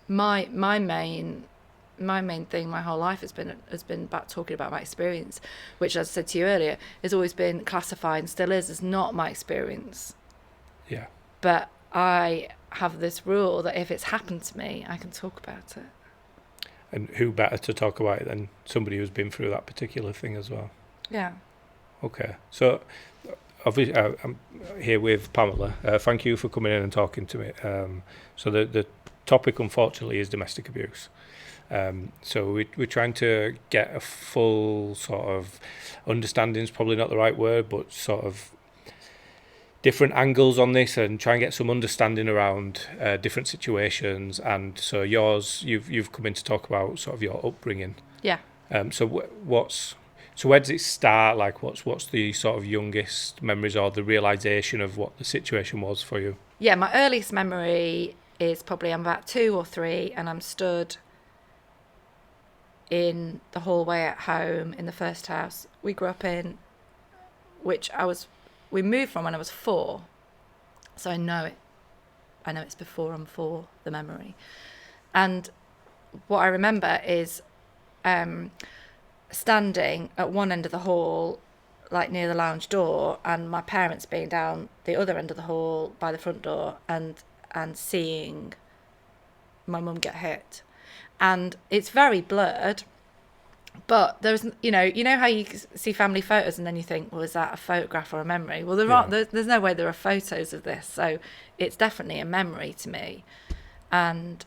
my main thing my whole life has been about talking about my experience, which, as I said to you earlier, has always been classified and still is as not my experience. Yeah. But I have this rule that if it's happened to me, I can talk about it. And who better to talk about it than somebody who's been through that particular thing as well? Yeah. Okay. So, obviously, I'm here with Pamela. Thank you for coming in and talking to me. So the topic, unfortunately, is domestic abuse. So we're trying to get a full sort of understanding is probably not the right word, but sort of different angles on this and try and get some understanding around different situations. And so you've come in to talk about sort of your upbringing. Yeah. So where does it start? Like what's the sort of youngest memories or the realization of what the situation was for you? Yeah, my earliest memory is probably I'm about 2 or 3 and I'm stood in the hallway at home in the first house we grew up in, which we moved from when I was 4. So I know it's before I'm 4, the memory. And what I remember is standing at one end of the hall, like near the lounge door, and my parents being down the other end of the hall by the front door, and seeing my mum get hit. And it's very blurred, but there's, you know how you see family photos and then you think, well, is that a photograph or a memory? Well, there's no way there are photos of this, so it's definitely a memory to me. And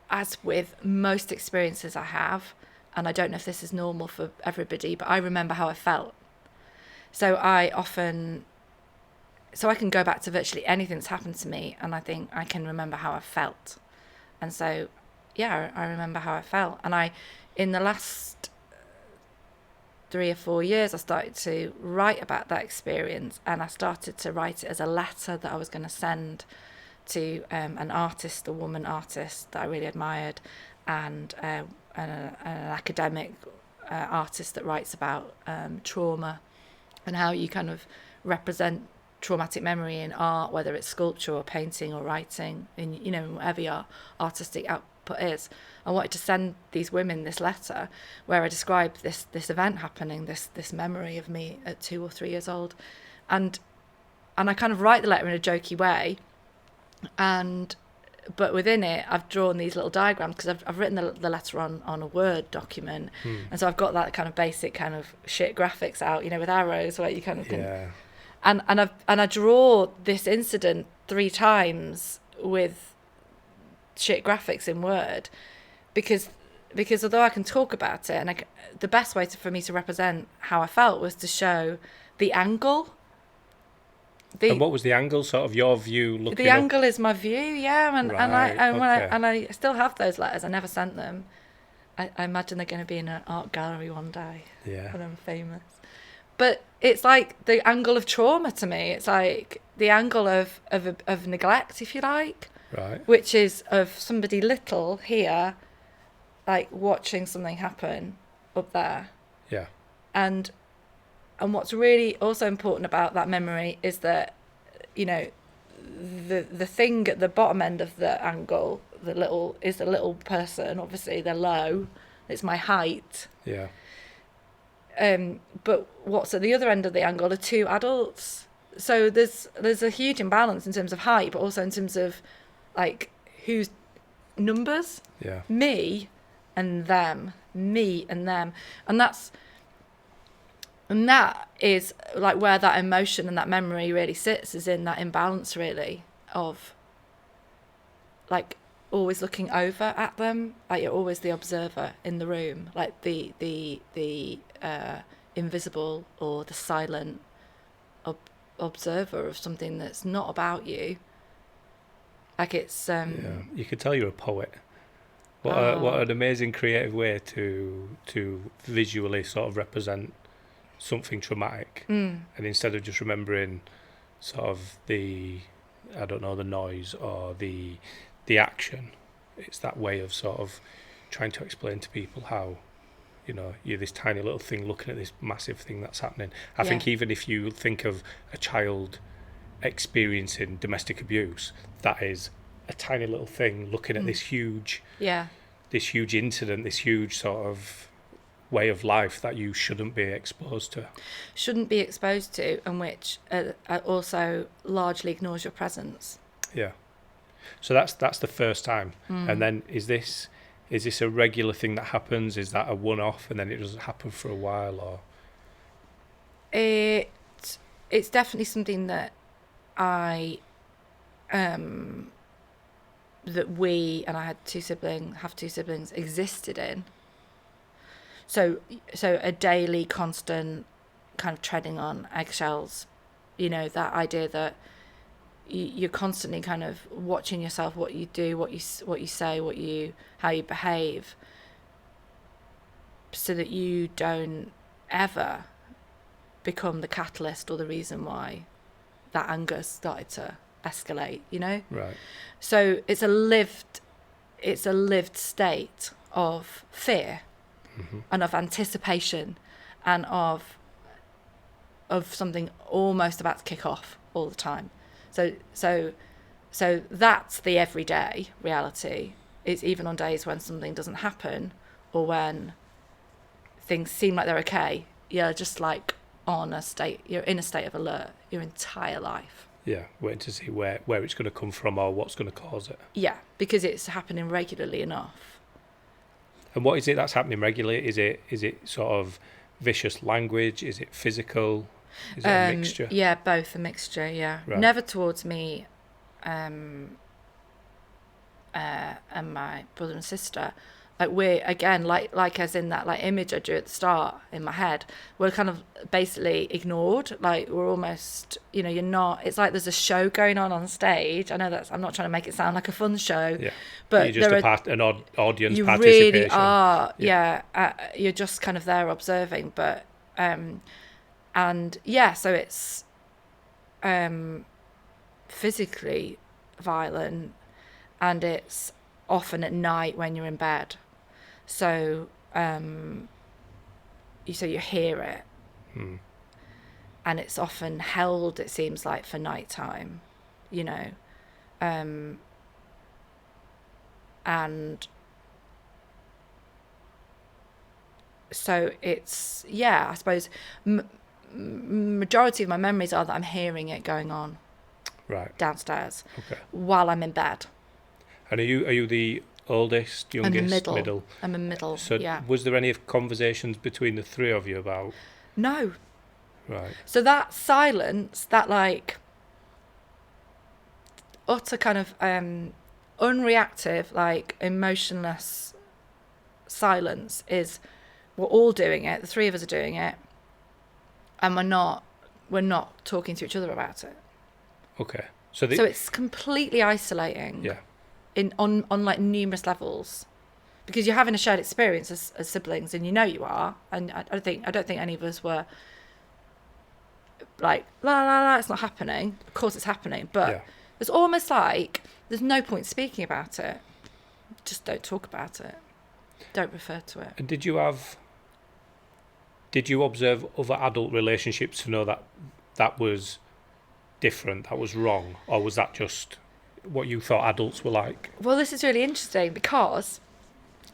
as with most experiences I have, and I don't know if this is normal for everybody, but I remember how I felt. So I can go back to virtually anything that's happened to me, and I think I can remember how I felt. And so, yeah, I remember how I felt. And in the last 3 or 4 years, I started to write about that experience, and I started to write it as a letter that I was going to send to an artist, a woman artist that I really admired, and an academic artist that writes about trauma and how you kind of represent traumatic memory in art, whether it's sculpture or painting or writing, in whatever your artistic output is. I wanted to send these women this letter where I described this event happening, this memory of me at 2 or 3 years old, and I kind of write the letter in a jokey way, but within it I've drawn these little diagrams because I've written the letter on a Word document, and so I've got that kind of basic kind of shit graphics out, with arrows where you kind of can. Yeah. And I draw this incident 3 times with shit graphics in Word, because although I can talk about it, and the best way for me to represent how I felt was to show the angle. And what was the angle? Sort of your view looking The up? angle is my view, yeah, and Right, I still have those letters. I never sent them. I imagine they're going to be in an art gallery one day. Yeah. When I'm famous. But it's like the angle of trauma to me. It's like the angle of neglect, if you like. Right. Which is of somebody little here, like watching something happen up there. Yeah. And what's really also important about that memory is that, the thing at the bottom end of the angle, the little person. Obviously, they're low. It's my height. Yeah. But what's at the other end of the angle are 2 adults. So there's a huge imbalance in terms of height, but also in terms of like whose numbers. Yeah. Me and them. And that is like where that emotion and that memory really sits, is in that imbalance really of like always looking over at them, like you're always the observer in the room, like the invisible or the silent observer of something that's not about you. Like it's Yeah. You could tell you're a poet. What an amazing creative way to visually sort of represent something traumatic, and instead of just remembering sort of the noise or the action, it's that way of sort of trying to explain to people how you're this tiny little thing looking at this massive thing that's happening. I think even if you think of a child experiencing domestic abuse, that is a tiny little thing looking at this huge incident, this huge sort of way of life that you shouldn't be exposed to. And which also largely ignores your presence. Yeah. So that's the first time. And then is this a regular thing that happens? Is that a one-off and then it doesn't happen for a while, or? It's definitely something that that we, and I have two siblings, existed in. So a daily, constant kind of treading on eggshells, that idea that you're constantly kind of watching yourself, what you do, what you say, how you behave, so that you don't ever become the catalyst or the reason why that anger started to escalate, Right. So it's a lived state of fear and of anticipation and of something almost about to kick off all the time. So that's the everyday reality. It's even on days when something doesn't happen or when things seem like they're okay. You're just like you're in a state of alert your entire life. Yeah, waiting to see where it's going to come from or what's going to cause it. Yeah, because it's happening regularly enough. And what is it that's happening regularly? Is it sort of vicious language? Is it physical? Is it a mixture? Yeah, both, a mixture, yeah. Right. Never towards me and my brother and sister. Like we're, again, like as in that like image I drew at the start in my head, we're kind of basically ignored. Like we're almost, you're not, it's like there's a show going on stage. I know I'm not trying to make it sound like a fun show. Yeah. But you're just an audience you participation. You really are, yeah. You're just kind of there observing. But, and yeah, so it's physically violent, and it's often at night when you're in bed. So you hear it, and it's often held, it seems like, for nighttime, and so it's, I suppose majority of my memories are that I'm hearing it going on right downstairs, okay, while I'm in bed. And are you the oldest, youngest, middle? I'm a middle. So yeah. Was there any conversations between the three of you about? No. Right. So that silence, that like utter kind of unreactive, like emotionless silence is, we're all doing it. The three of us are doing it, and we're not talking to each other about it. Okay. So it's completely isolating. Yeah. On like numerous levels, because you're having a shared experience as siblings, and you are, and I don't think any of us were like la, it's not happening. Of course it's happening, but it's almost like there's no point speaking about it. Just don't talk about it. Don't refer to it. And did you observe other adult relationships to know that was different, that was wrong, or was that just what you thought adults were like? Well, this is really interesting, because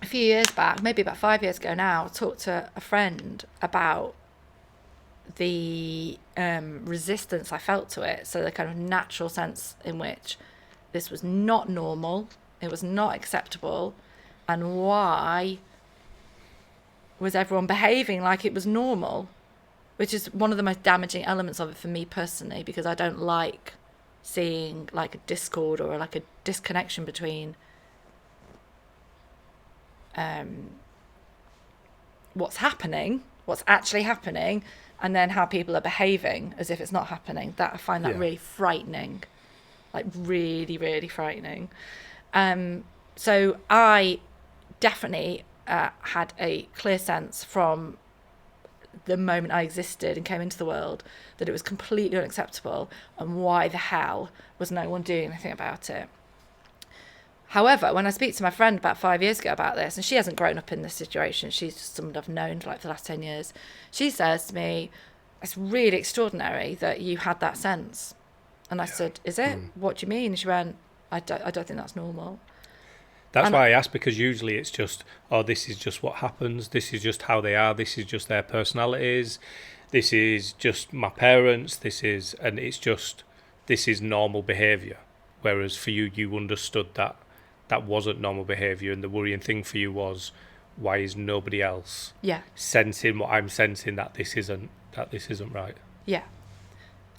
a few years back, maybe about 5 years ago now, I talked to a friend about the resistance I felt to it. So the kind of natural sense in which this was not normal, it was not acceptable, and why was everyone behaving like it was normal, which is one of the most damaging elements of it for me personally, because I don't like seeing like a discord or like a disconnection between what's actually happening, and then how people are behaving as if it's not happening. That I find that really frightening, like really, really frightening. So I definitely had a clear sense from the moment I existed and came into the world that it was completely unacceptable, and why the hell was no one doing anything about it. However, when I speak to my friend about 5 years ago about this, and she hasn't grown up in this situation, she's just someone I've known for like the last 10 years, she says to me, it's really extraordinary that you had that sense. And I said, is it? What do you mean? And she went, I don't think that's normal. That's why I asked, because usually it's just, oh, this is just what happens. This is just how they are. This is just their personalities. This is just my parents. This is normal behaviour. Whereas for you, you understood that wasn't normal behaviour, and the worrying thing for you was, why is nobody else sensing what I'm sensing, that this isn't right? Yeah.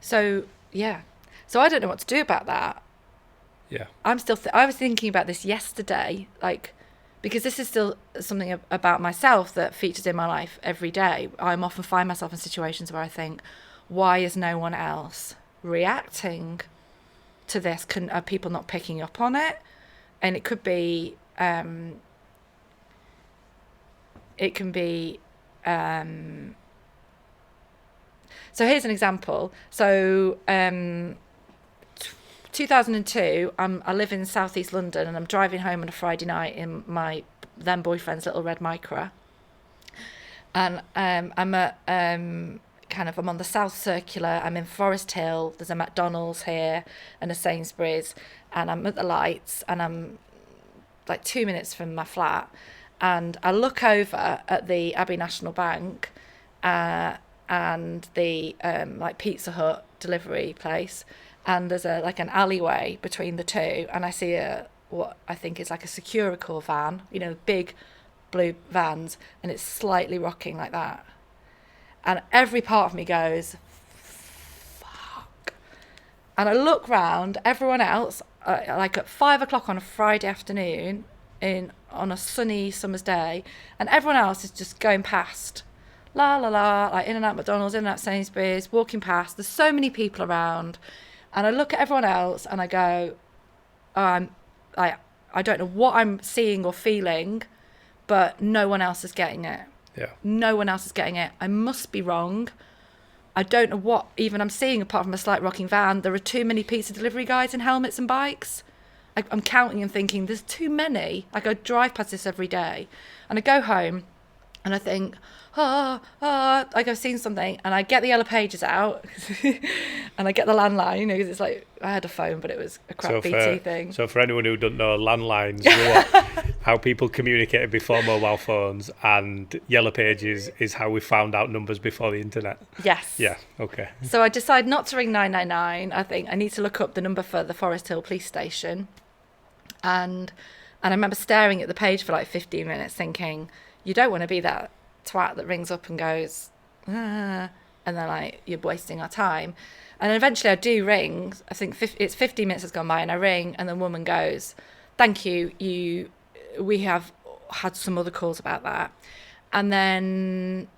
So so I don't know what to do about that. Yeah. I'm still I was thinking about this yesterday, like, because this is still something about myself that features in my life every day. I often find myself in situations where I think, why is no one else reacting to this? Are people not picking up on it? And it could be so here's an example. So 2002, I live in southeast London, and I'm driving home on a Friday night in my then boyfriend's little red Micra, and I'm at I'm on the South Circular. I'm in Forest Hill. There's a McDonald's here and a Sainsbury's, and I'm at the lights, and I'm like 2 minutes from my flat, and I look over at the Abbey National Bank and the like Pizza Hut delivery place, and there's an alleyway between the two, and I see what I think is like a Securicor van, big blue vans, and it's slightly rocking like that, and every part of me goes, fuck. And I look round, everyone else, like at 5 o'clock on a Friday afternoon on a sunny summer's day, and everyone else is just going past, la la la, like in and out McDonald's, in and out Sainsbury's, walking past. There's so many people around, and I look at everyone else and I go, I don't know what I'm seeing or feeling, but no one else is getting it. Yeah. No one else is getting it. I must be wrong. I don't know what even I'm seeing apart from a slight rocking van. There are too many pizza delivery guys in helmets and bikes. I'm counting and thinking, there's too many. Like, I drive past this every day, and I go home and I think, like I've seen something, and I get the Yellow Pages out and I get the landline, because it's like, I had a phone, but it was a crap BT thing. So for anyone who doesn't know, landlines were how people communicated before mobile phones, and Yellow Pages is how we found out numbers before the internet. Yes. Yeah, okay. So I decide not to ring 999. I think I need to look up the number for the Forest Hill police station. And I remember staring at the page for like 15 minutes thinking, you don't want to be that twat that rings up and goes, and then like, you're wasting our time. And eventually I do ring. I think it's 15 minutes has gone by, and I ring, and the woman goes, thank you, we have had some other calls about that. And then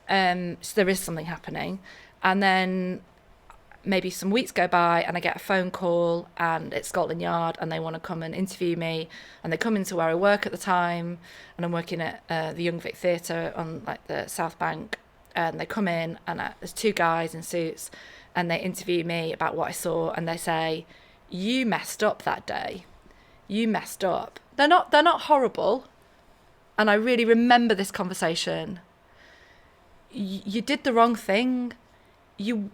so there is something happening. And then maybe some weeks go by, and I get a phone call, and it's Scotland Yard, and they want to come and interview me, and they come into where I work at the time, and I'm working at the Young Vic Theatre on like the South Bank, and they come in, and there's two guys in suits, and they interview me about what I saw, and they say, you messed up that day. You messed up. They're not horrible, and I really remember this conversation. You did the wrong thing. You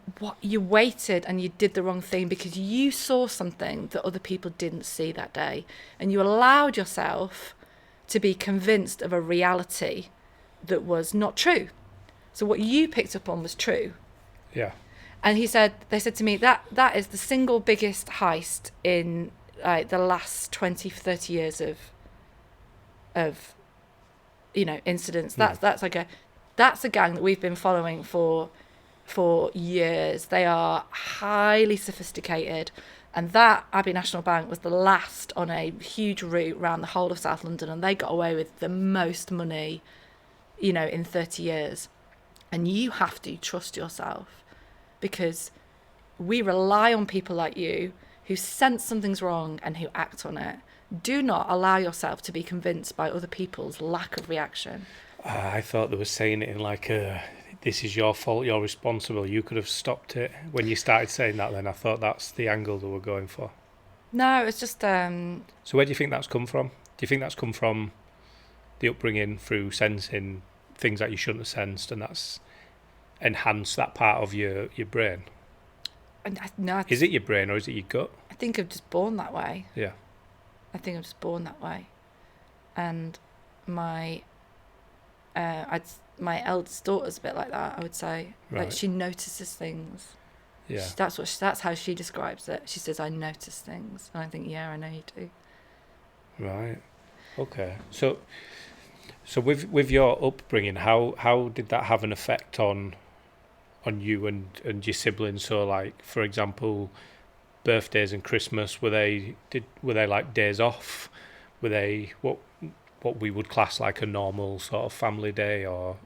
waited, and you did the wrong thing because you saw something that other people didn't see that day, and you allowed yourself to be convinced of a reality that was not true. So what you picked up on was true. Yeah. And they said to me, that is the single biggest heist in the last 20, 30 years of incidents. That's a gang that we've been following for years. They are highly sophisticated, and that Abbey National Bank was the last on a huge route around the whole of South London, and they got away with the most money in 30 years. And you have to trust yourself, because we rely on people like you who sense something's wrong and who act on it. Do not allow yourself to be convinced by other people's lack of reaction. I thought they were saying it in like this is your fault, you're responsible, you could have stopped it. When you started saying that, then I thought that's the angle they were going for. No, it's just... So where do you think that's come from? Do you think that's come from the upbringing through sensing things that you shouldn't have sensed, and that's enhanced that part of your brain? No, Is it your brain or is it your gut? I think I'm just born that way. Yeah. I think I'm just born that way. And my my eldest daughter's a bit like that, I would say. Right. Like, she notices things. Yeah. That's how she describes it. She says, I notice things. And I think, yeah, I know you do. Right. Okay. So with your upbringing, how did that have an effect on you and your siblings? So, like, for example, birthdays and Christmas, were they like days off? Were they what we would class like a normal sort of family day? Or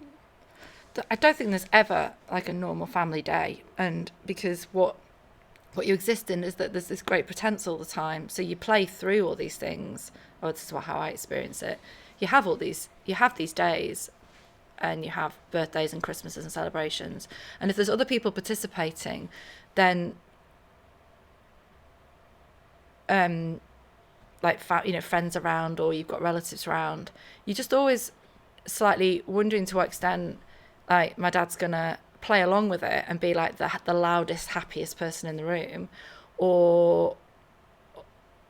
I don't think there's ever like a normal family day, and because what you exist in is that there's this great pretense all the time, so you play through all these things. Oh, this is how I experience it. You have these days, and you have birthdays and Christmases and celebrations, and if there's other people participating, then like friends around, or you've got relatives around, you're just always slightly wondering to what extent, like, my dad's gonna play along with it and be like the loudest, happiest person in the room, or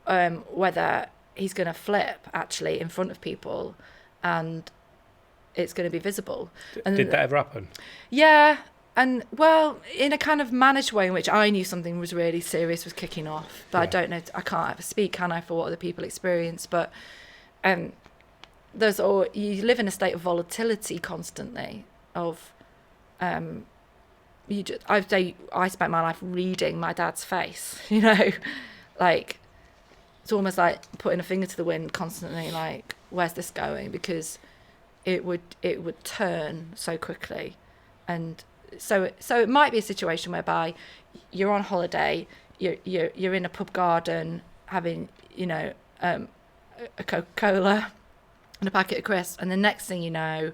whether he's gonna flip actually in front of people, and it's going to be visible. And did that ever happen? Yeah. And, well, in a kind of managed way in which I knew something was really serious was kicking off. But yeah. I don't know, I can't ever speak, can I, for what other people experience. But you live in a state of volatility constantly. I say I spent my life reading my dad's face, like, it's almost like putting a finger to the wind constantly, like, where's this going? Because it would turn so quickly. And so it might be a situation whereby you're on holiday, you're in a pub garden having a Coca-Cola and a packet of crisps, and the next thing you know,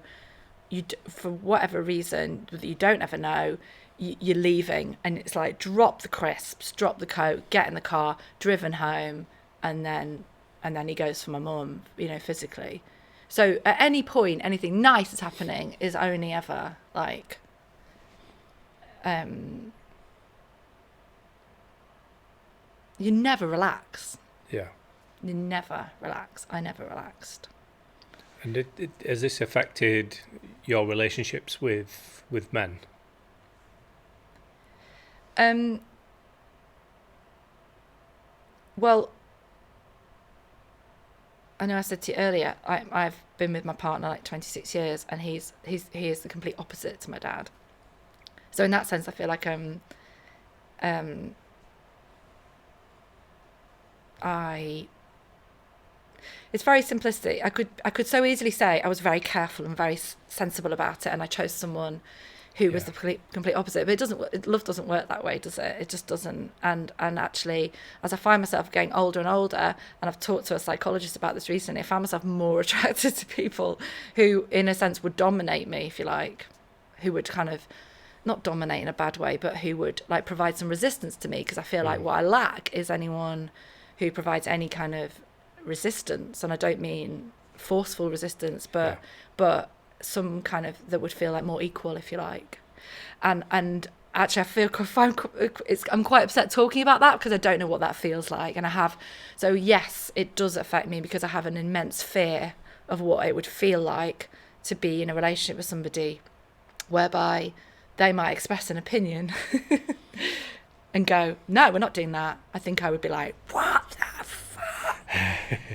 for whatever reason that you don't ever know, you're leaving, and it's like, drop the crisps, drop the Coke, get in the car, driven home, and then he goes for my mum, physically. So at any point, anything nice that's happening is only ever like, you never relax. Yeah. You never relax. I never relaxed. And has this affected your relationships with men? Well, I know I said to you earlier, I've been with my partner like 26 years, and he is the complete opposite to my dad. So in that sense, I feel like it's very simplistic. I could so easily say I was very careful and very sensible about it, and I chose someone who was the complete opposite. But love doesn't work that way, does it? It just doesn't. And actually, as I find myself getting older and older, and I've talked to a psychologist about this recently, I found myself more attracted to people who, in a sense, would dominate me, if you like, who would kind of, not dominate in a bad way, but who would like provide some resistance to me, because I feel like what I lack is anyone who provides any kind of resistance. And I don't mean forceful resistance, but some kind of that would feel like more equal, if you like. And actually, I'm quite upset talking about that, because I don't know what that feels like. And so yes, it does affect me, because I have an immense fear of what it would feel like to be in a relationship with somebody whereby they might express an opinion and go, no, we're not doing that. I think I would be like, what the fuck?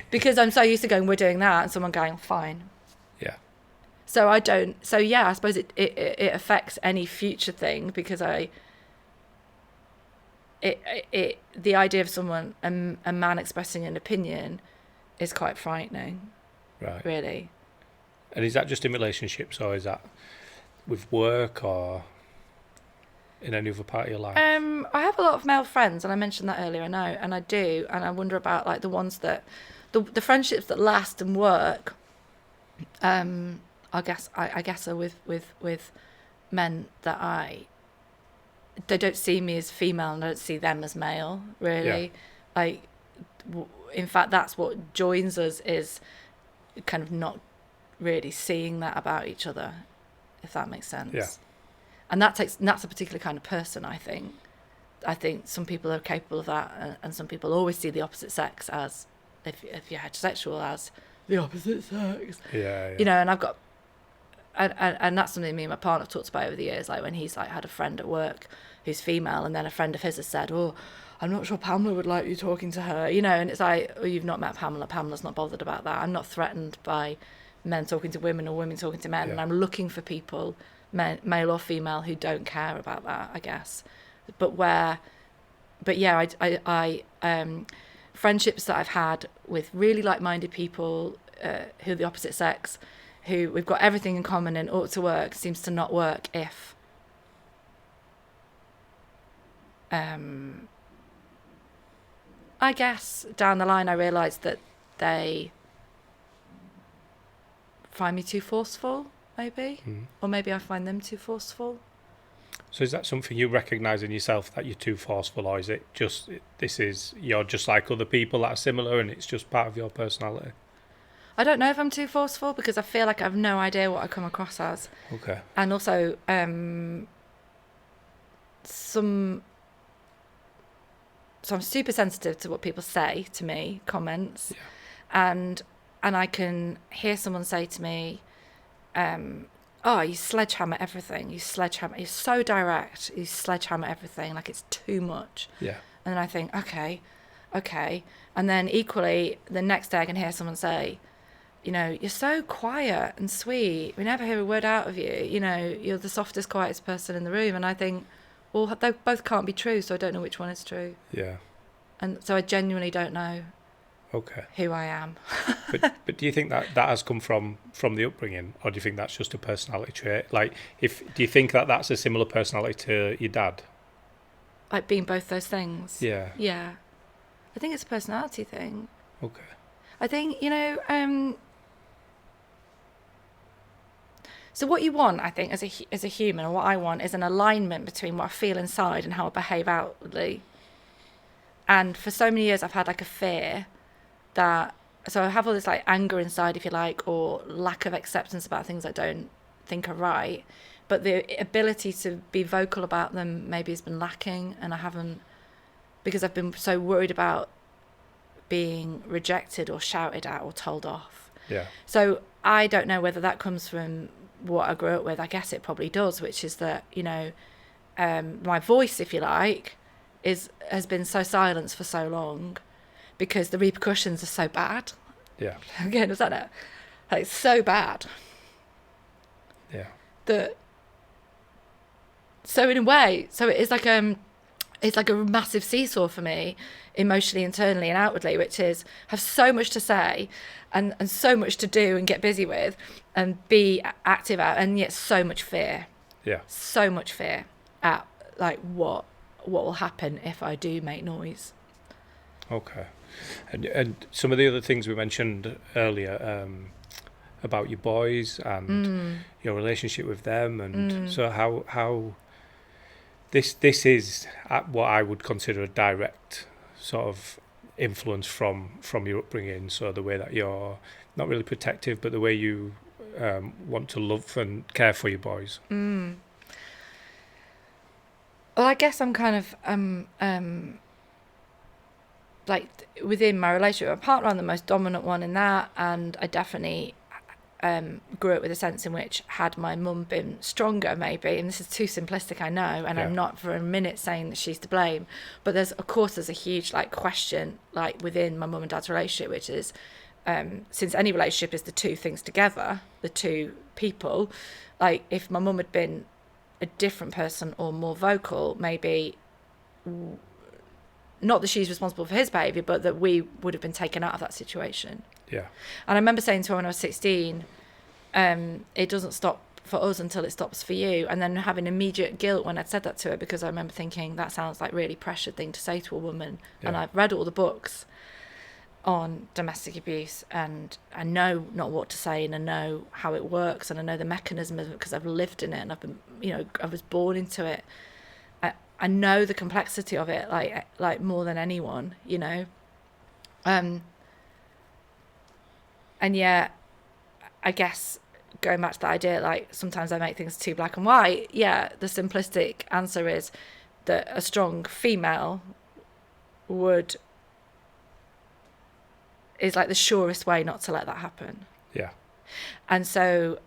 Because I'm so used to going, we're doing that, and someone going, fine. Yeah. So I suppose it affects any future thing, because the idea of someone, a man expressing an opinion, is quite frightening. Right. Really. And is that just in relationships, or is that with work, or in any other part of your life? I have a lot of male friends, and I mentioned that earlier, I know, and I do, and I wonder about like the ones that, the friendships that last and work. I guess are with men that they don't see me as female, and I don't see them as male, really. Yeah. Like, in fact, that's what joins us, is kind of not really seeing that about each other, if that makes sense. Yeah. And that's a particular kind of person, I think, I think some people are capable of that, and some people always see the opposite sex as, if you're heterosexual, as the opposite sex. Yeah. You know, and I've got, and that's something me and my partner have talked about over the years, like when he's like had a friend at work who's female, and then a friend of his has said, oh, I'm not sure Pamela would like you talking to her, you know, and it's like, oh, you've not met Pamela. Pamela's not bothered about that. I'm not threatened by men talking to women or women talking to men, and I'm looking for people, male or female, who don't care about that, I guess. But yeah, I friendships that I've had with really like-minded people who are the opposite sex, who we've got everything in common and ought to work, seems to not work if I guess down the line I realised that they find me too forceful, maybe, or maybe I find them too forceful. So is that something you recognise in yourself, that you're too forceful, or is it just you're just like other people that are similar and it's just part of your personality? I don't know if I'm too forceful, because I feel like I have no idea what I come across as. Okay. And also, so I'm super sensitive to what people say to me, comments, and I can hear someone say to me, oh, you sledgehammer everything. You're so direct. You sledgehammer everything, like it's too much. Yeah. And then I think, okay. And then equally, the next day I can hear someone say, you know, you're so quiet and sweet. We never hear a word out of you. You know, you're the softest, quietest person in the room. And I think, well, they both can't be true, so I don't know which one is true. Yeah. And so I genuinely don't know who I am. but do you think that has come from the upbringing, or do you think that's just a personality trait? Like, do you think that that's a similar personality to your dad? Like being both those things? Yeah. Yeah. I think it's a personality thing. Okay. I think, you know, so what you want, I think, as a human, or what I want, is an alignment between what I feel inside and how I behave outwardly. And for so many years, I've had like a fear that, so I have all this like anger inside, if you like, or lack of acceptance about things I don't think are right. But the ability to be vocal about them maybe has been lacking, and I haven't, because I've been so worried about being rejected or shouted at or told off. Yeah. So I don't know whether that comes from what I grew up with. I guess it probably does, which is that, you know, my voice, if you like, has been so silenced for so long because the repercussions are so bad. Yeah. Again, was that it? Like, so bad. Yeah. That. So in a way, so it's like a massive seesaw for me, emotionally, internally, and outwardly, which is have so much to say, and so much to do and get busy with, and be active at, and yet so much fear. Yeah. So much fear at like what will happen if I do make noise. Okay. And some of the other things we mentioned earlier about your boys and your relationship with them, and so how this is what I would consider a direct sort of influence from your upbringing. So the way that you're not really protective, but the way you want to love and care for your boys. Well, I guess I'm kind of like within my relationship with my partner, I'm the most dominant one in that, and I definitely grew up with a sense in which, had my mum been stronger, maybe, and this is too simplistic, I know, and I'm not for a minute saying that she's to blame, but there's a huge like question like within my mum and dad's relationship, which is since any relationship is the two things together, the two people, like if my mum had been a different person or more vocal, maybe not that she's responsible for his behaviour, but that we would have been taken out of that situation. Yeah. And I remember saying to her when I was 16, it doesn't stop for us until it stops for you. And then having immediate guilt when I'd said that to her, because I remember thinking that sounds like a really pressured thing to say to a woman. Yeah. And I've read all the books on domestic abuse, and I know not what to say, and I know how it works, and I know the mechanism of it because I've lived in it, and I've been, I was born into it. I know the complexity of it, like more than anyone, And yet, I guess, going back to the idea, like, sometimes I make things too black and white. Yeah, the simplistic answer is that a strong female is like the surest way not to let that happen. Yeah. And so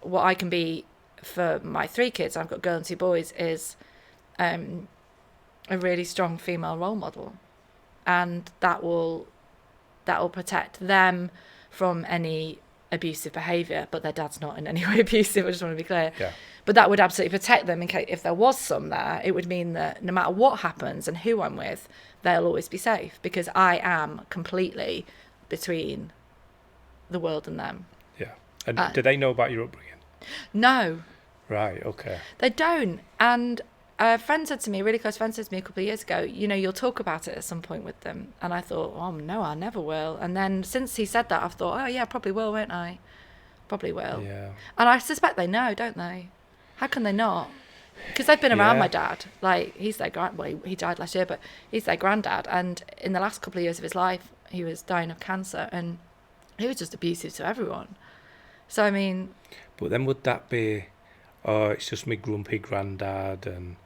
what I can be for my 3 kids, I've got a girl and 2 boys, is a really strong female role model, and that will protect them from any abusive behaviour. But their dad's not in any way abusive, I just want to be clear. Yeah. But that would absolutely protect them in case if there was some there. It would mean that no matter what happens and who I'm with, they'll always be safe, because I am completely between the world and them. Yeah. And do they know about your upbringing? No. Right, okay. They don't. And a really close friend said to me a couple of years ago, you'll talk about it at some point with them. And I thought, oh, no, I never will. And then since he said that, I've thought, oh, yeah, probably will, won't I? Probably will. Yeah. And I suspect they know, don't they? How can they not? Because they've been around my dad. Like, he's their he died last year, but he's their granddad. And in the last couple of years of his life, he was dying of cancer. And he was just abusive to everyone. So, I mean... But then would that be, oh, it's just me grumpy granddad,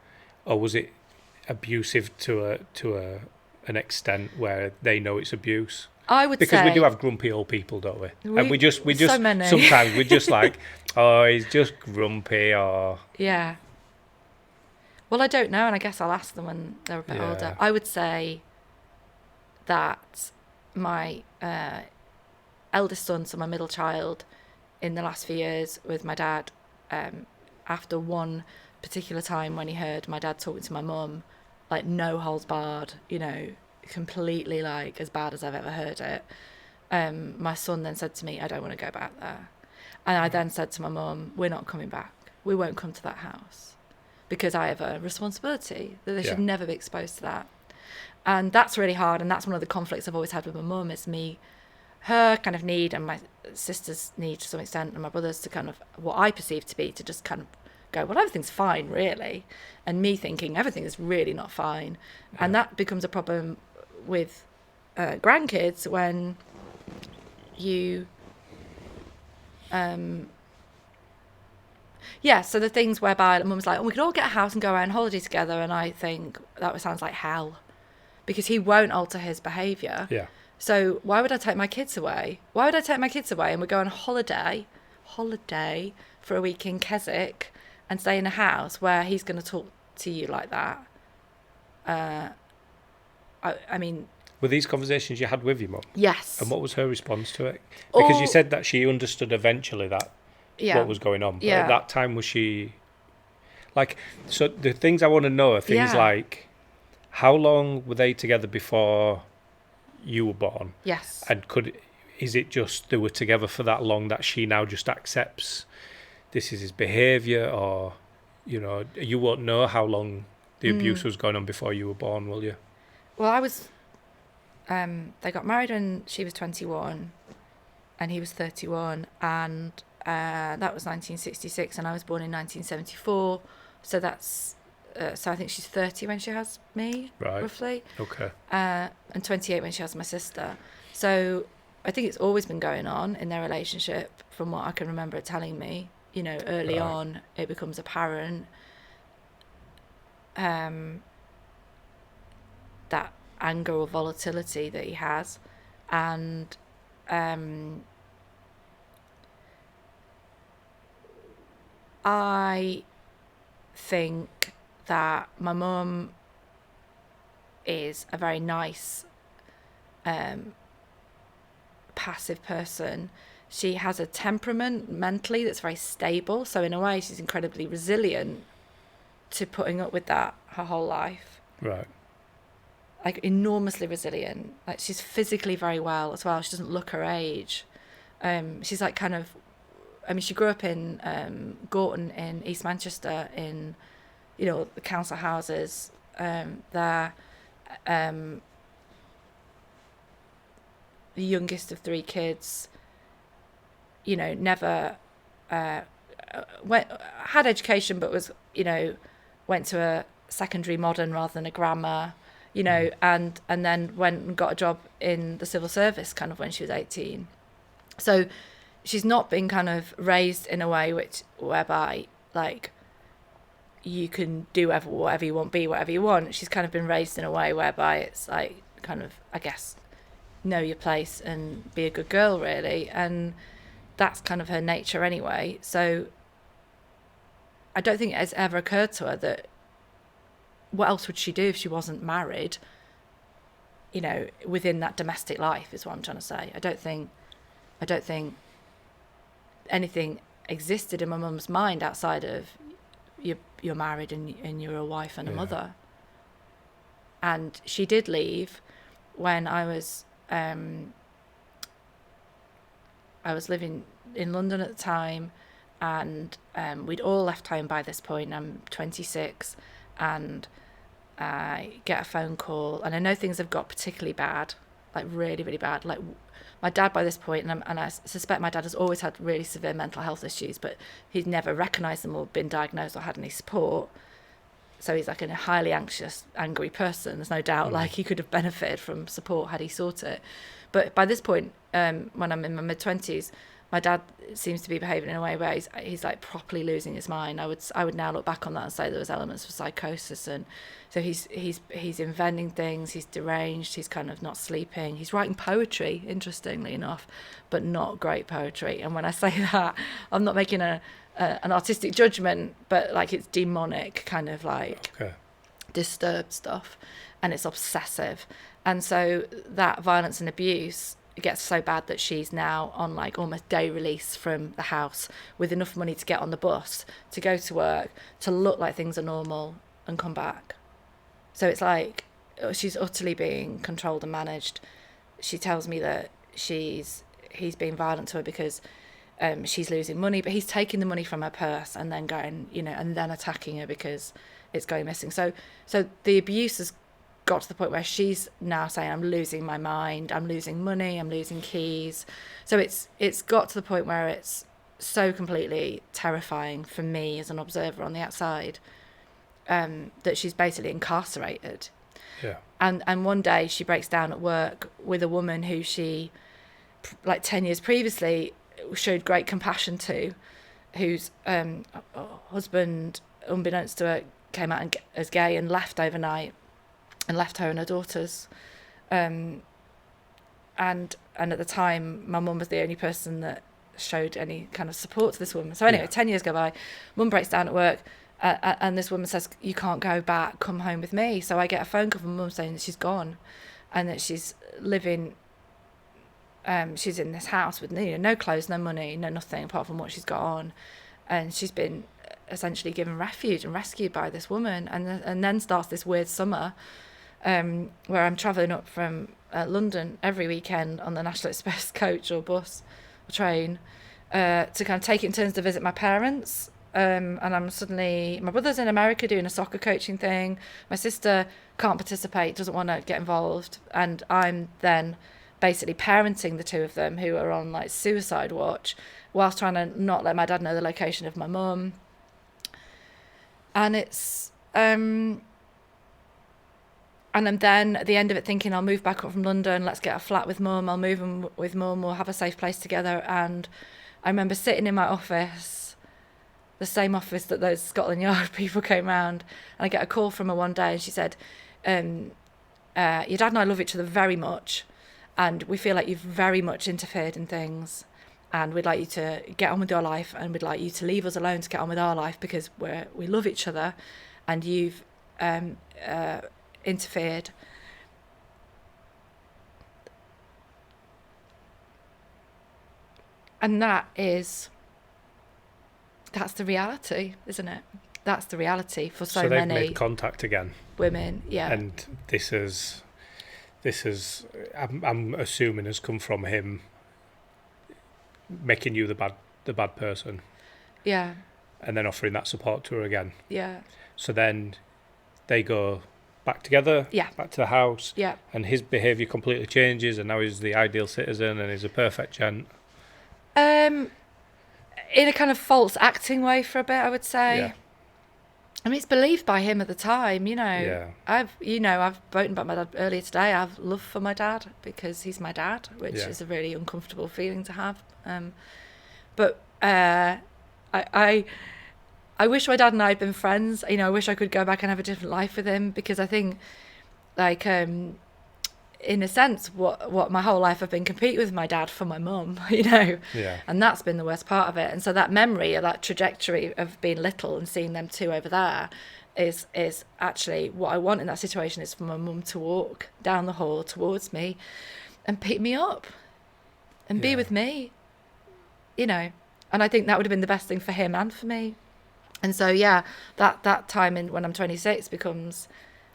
or was it abusive to an extent where they know it's abuse? I would say... Because we do have grumpy old people, don't we? And we just so many. Sometimes we're just like, oh, he's just grumpy, or... Yeah. Well, I don't know, and I guess I'll ask them when they're a bit older. I would say that my eldest son, so my middle child, in the last few years with my dad, after one particular time when he heard my dad talking to my mum, like no holds barred, completely like as bad as I've ever heard it, my son then said to me, I don't want to go back there. And I then said to my mum, we're not coming back. We won't come to that house, because I have a responsibility that they should never be exposed to that. And that's really hard, and that's one of the conflicts I've always had with my mum, is her kind of need, and my sister's need to some extent, and my brother's to kind of what I perceive to be to just kind of go, well, everything's fine, really. And me thinking everything is really not fine. Yeah. And that becomes a problem with grandkids when you... so the things whereby mum's like, oh, we could all get a house and go away on holiday together, and I think that sounds like hell, because he won't alter his behaviour. Yeah. So why would I take my kids away? Why would I take my kids away and we go on holiday for a week in Keswick and stay in a house where he's going to talk to you like that? I mean... Were these conversations you had with your mum? Yes. And what was her response to it? Because you said that she understood eventually that what was going on. But at that time, was she... Like, so the things I want to know are things like, how long were they together before you were born? Yes. And is it just they were together for that long that she now just accepts this is his behaviour, or, you won't know how long the abuse was going on before you were born, will you? Well, I was... they got married when she was 21 and he was 31, and that was 1966, and I was born in 1974, so that's so I think she's 30 when she has me, roughly. Okay. And 28 when she has my sister. So I think it's always been going on in their relationship, from what I can remember it telling me. Early on, it becomes apparent that anger or volatility that he has, and I think that my mum is a very nice, passive person. She has a temperament mentally that's very stable, so in a way she's incredibly resilient to putting up with that her whole life. Right. Like, enormously resilient. Like, she's physically very well as well. She doesn't look her age. She's like kind of... I mean, she grew up in Gorton in East Manchester, in, the council houses there. The youngest of 3 kids, never had education, but was, went to a secondary modern rather than a grammar, and then went and got a job in the civil service kind of when she was 18. So she's not been kind of raised in a way whereby, like, you can do whatever you want, be whatever you want. She's kind of been raised in a way whereby it's like, kind of, I guess, know your place and be a good girl, really. And that's kind of her nature anyway. So I don't think it has ever occurred to her that what else would she do if she wasn't married, you know, within that domestic life, is what I'm trying to say. I don't think anything existed in my mum's mind outside of you're married and you're a wife and a mother. And she did leave when I was living in London at the time, and we'd all left home by this point. I'm 26, and I get a phone call, and I know things have got particularly bad, like really, really bad. Like my dad by this point, and I suspect my dad has always had really severe mental health issues, but he'd never recognised them or been diagnosed or had any support. So he's like a highly anxious, angry person. There's no doubt like he could have benefited from support had he sought it. But by this point, when I'm in my mid-20s, my dad seems to be behaving in a way where he's like properly losing his mind. I would now look back on that and say there was elements of psychosis, and so he's inventing things. He's deranged. He's kind of not sleeping. He's writing poetry, interestingly enough, but not great poetry. And when I say that, I'm not making an artistic judgment, but like it's demonic, kind of like disturbed stuff, and it's obsessive. And so that violence and abuse, it gets so bad that she's now on like almost day release from the house with enough money to get on the bus, to go to work, to look like things are normal and come back. So it's like she's utterly being controlled and managed. She tells me that he's being violent to her because she's losing money, but he's taking the money from her purse and then going, you know, and then attacking her because it's going missing. So the abuse has got to the point where she's now saying, I'm losing my mind, I'm losing money, I'm losing keys. So it's got to the point where it's so completely terrifying for me as an observer on the outside, that she's basically incarcerated. Yeah. And one day she breaks down at work with a woman who she, like 10 years previously, showed great compassion to, whose husband, unbeknownst to her, came out as gay and left overnight, and left her and her daughters. And at the time, my mum was the only person that showed any kind of support to this woman. So anyway, 10 years go by, mum breaks down at work, and this woman says, you can't go back, come home with me. So I get a phone call from mum saying that she's gone, and that she's living, she's in this house with no clothes, no money, no nothing apart from what she's got on. And she's been essentially given refuge and rescued by this woman. And then starts this weird summer, where I'm travelling up from London every weekend on the National Express coach or bus or train, to kind of take it in turns to visit my parents. And I'm suddenly, my brother's in America doing a soccer coaching thing. My sister can't participate, doesn't want to get involved. And I'm then basically parenting the two of them, who are on like suicide watch, whilst trying to not let my dad know the location of my mum. And it's, and I'm then at the end of it thinking, I'll move back up from London, let's get a flat with mum, I'll move in with mum, we'll have a safe place together. And I remember sitting in my office, the same office that those Scotland Yard people came round, and I get a call from her one day, and she said, your dad and I love each other very much, and we feel like you've very much interfered in things, and we'd like you to get on with your life, and we'd like you to leave us alone to get on with our life, because we love each other, and you've interfered. And that's the reality, isn't it? That's the reality for so they've many made contact again, women. Yeah. And this is I'm assuming has come from him making you the bad person. Yeah. And then offering that support to her again. Yeah. So then they go back together, Yeah. back to the house, Yeah. and his behaviour completely changes, and now he's the ideal citizen and he's a perfect gent. In a kind of false acting way for a bit, I would say. Yeah. I mean, it's believed by him at the time, you know. Yeah. I've spoken about my dad earlier today. I have love for my dad because he's my dad, which is a really uncomfortable feeling to have. But I I wish my dad and I had been friends. You know, I wish I could go back and have a different life with him, because I think, like, in a sense, what my whole life I've been competing with my dad for my mum, you know. Yeah. And that's been the worst part of it. And so that memory of that trajectory of being little and seeing them two over there is actually what I want in that situation, is for my mum to walk down the hall towards me and pick me up and be with me, you know. And I think that would have been the best thing for him and for me. And so, yeah, that time when I'm 26 becomes,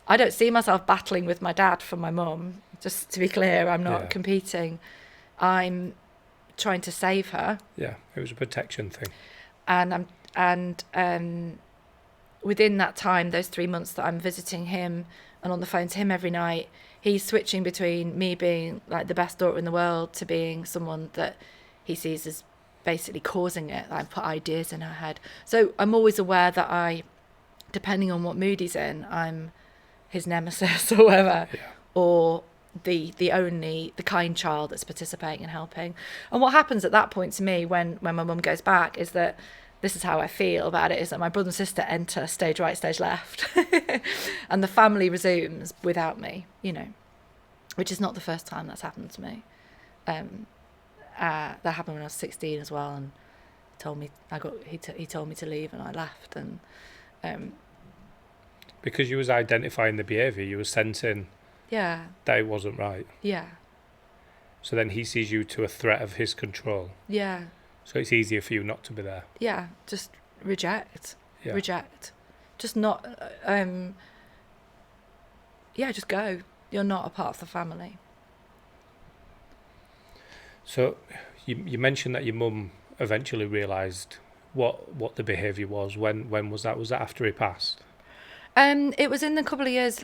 I don't see myself battling with my dad for my mum. Just to be clear, I'm not competing. I'm trying to save her. Yeah, it was a protection thing. And within that time, those 3 months that I'm visiting him and on the phone to him every night, he's switching between me being like the best daughter in the world to being someone that he sees as basically causing it. I put ideas in her head. So I'm always aware that I, depending on what mood he's in, I'm his nemesis or whatever, or the kind child that's participating and helping. And what happens at that point to me when my mum goes back is that, this is how I feel about it, is that my brother and sister enter stage right, stage left, and the family resumes without me, you know, which is not the first time that's happened to me. That happened when I was 16 as well, and told me he told me to leave, and I left. And because you was identifying the behaviour, you were sensing that it wasn't right. Yeah. So then he sees you to a threat of his control. Yeah. So it's easier for you not to be there. Yeah, just reject. Yeah. Reject. Just not. Just go. You're not a part of the family. So you mentioned that your mum eventually realised what the behaviour was. When was that? Was that after he passed? It was in the couple of years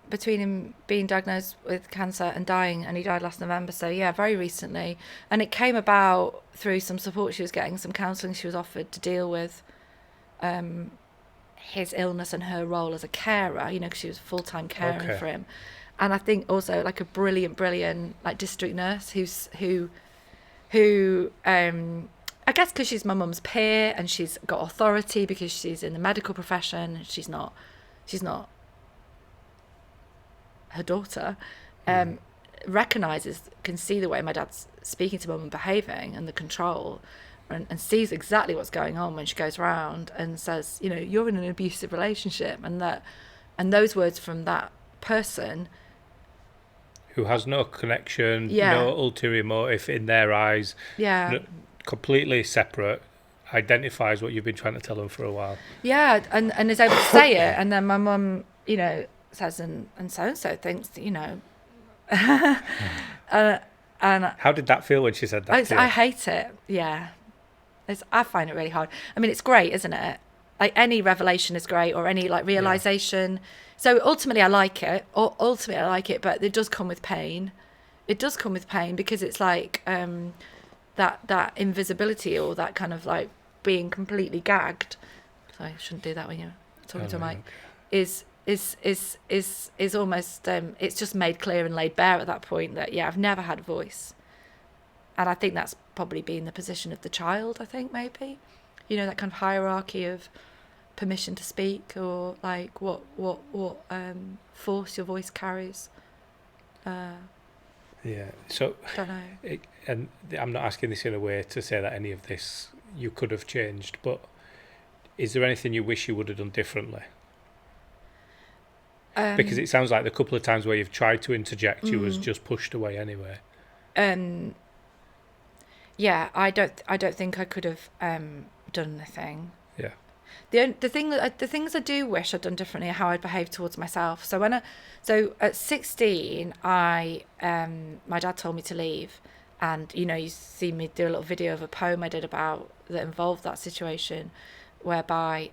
between him being diagnosed with cancer and dying, and he died last November. So yeah, very recently. And it came about through some support she was getting, some counselling she was offered to deal with his illness and her role as a carer, you know, because she was full-time caring for him. And I think also like a brilliant like district nurse who I guess because she's my mum's peer and she's got authority because she's in the medical profession, she's not her daughter, recognises, can see the way my dad's speaking to mum and behaving and the control, and sees exactly what's going on when she goes around and says, you know, you're in an abusive relationship, and those words from that person who has no connection, no ulterior motive in their eyes, completely separate, identifies what you've been trying to tell them for a while. Yeah, and is able to say it, and then my mum, you know, says, and so thinks, you know. And how did that feel when she said that? I hate it. Yeah, I find it really hard. I mean, it's great, isn't it? Like any revelation is great, or any like realization. Yeah. So ultimately, I like it. But it does come with pain. It does come with pain because it's like that invisibility, or that kind of like being completely gagged. Sorry, I shouldn't do that when you're talking to a mic. Is almost it's just made clear and laid bare at that point that I've never had a voice, and I think that's probably been the position of the child. I think maybe, you know, that kind of hierarchy of permission to speak, or like what force your voice carries. So don't know. And I'm not asking this in a way to say that any of this you could have changed, but is there anything you wish you would have done differently? Because it sounds like the couple of times where you've tried to interject, you was just pushed away anyway. Yeah, I don't think I could have done anything. Yeah. The things I do wish I'd done differently are how I behaved towards myself. So at 16, my dad told me to leave, and you know, you see me do a little video of a poem I did that involved that situation, whereby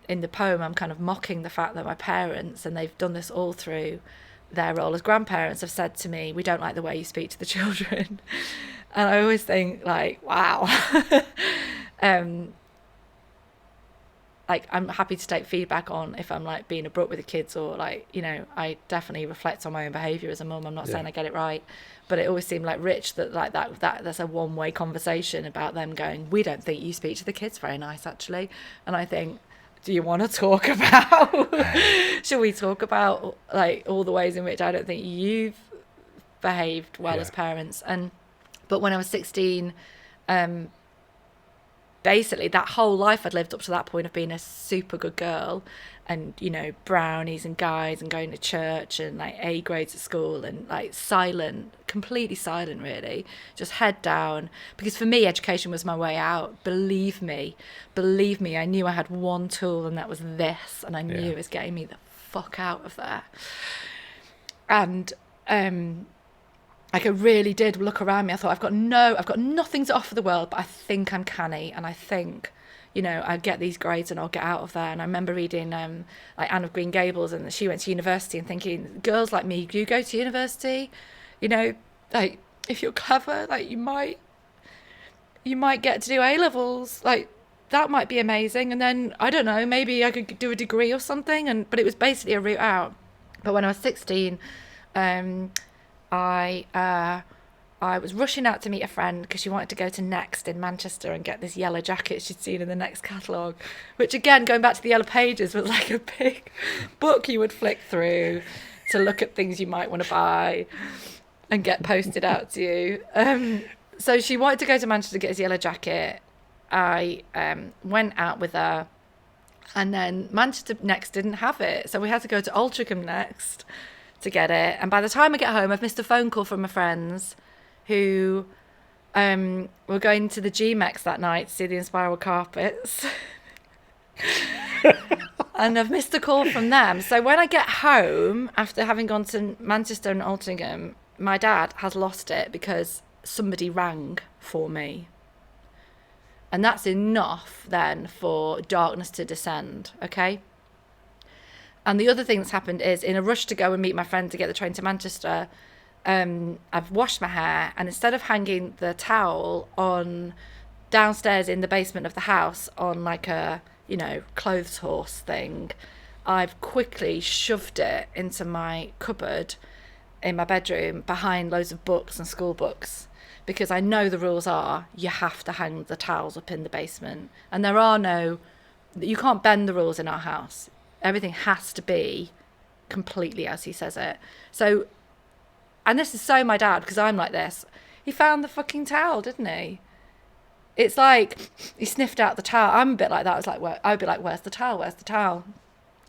in the poem I'm kind of mocking the fact that my parents, and they've done this all through their role as grandparents, have said to me, we don't like the way you speak to the children. And I always think like, wow. like, I'm happy to take feedback on if I'm like being abrupt with the kids, or like, you know, I definitely reflect on my own behaviour as a mum. I'm not saying I get it right, but it always seemed like Rich that like that there's a one-way conversation about them going, we don't think you speak to the kids very nice, actually. And I think, do you want to talk about should we talk about like all the ways in which I don't think you've behaved well as parents? But when I was 16, basically that whole life I'd lived up to that point of being a super good girl, and, you know, brownies and guys and going to church and like A grades at school and like silent, completely silent, really, just head down, because for me education was my way out. Believe me, I knew I had one tool, and that was this, and I knew it was getting me the fuck out of there. And like, I really did look around me. I thought, I've got nothing to offer the world, but I think I'm canny, and I think, you know, I'd get these grades and I'll get out of there. And I remember reading like Anne of Green Gables, and she went to university, and thinking, girls like me, you go to university, you know, like, if you're clever, like, you might get to do A-levels, like, that might be amazing. And then, I don't know, maybe I could do a degree or something. But it was basically a route out. But when I was 16, I was rushing out to meet a friend because she wanted to go to Next in Manchester and get this yellow jacket she'd seen in the Next catalogue, which, again, going back to the Yellow Pages, was like a big book you would flick through to look at things you might want to buy and get posted out to you. So she wanted to go to Manchester to get this yellow jacket. I went out with her, and then Manchester Next didn't have it, so we had to go to Altrincham Next to get it. And by the time I get home, I've missed a phone call from my friends who were going to the GMEX that night to see the Inspiral Carpets. And I've missed a call from them. So when I get home, after having gone to Manchester and Altrincham, my dad has lost it because somebody rang for me. And that's enough then for darkness to descend, okay? And the other thing that's happened is, in a rush to go and meet my friend to get the train to Manchester, I've washed my hair, and instead of hanging the towel on downstairs in the basement of the house on like a, you know, clothes horse thing, I've quickly shoved it into my cupboard in my bedroom behind loads of books and school books, because I know the rules are you have to hang the towels up in the basement, and you can't bend the rules in our house. Everything has to be completely as he says it. So, and this is so my dad, because I'm like this. He found the fucking towel, didn't he? It's like he sniffed out the towel. I'm a bit like that. I'd be like, where's the towel? Where's the towel?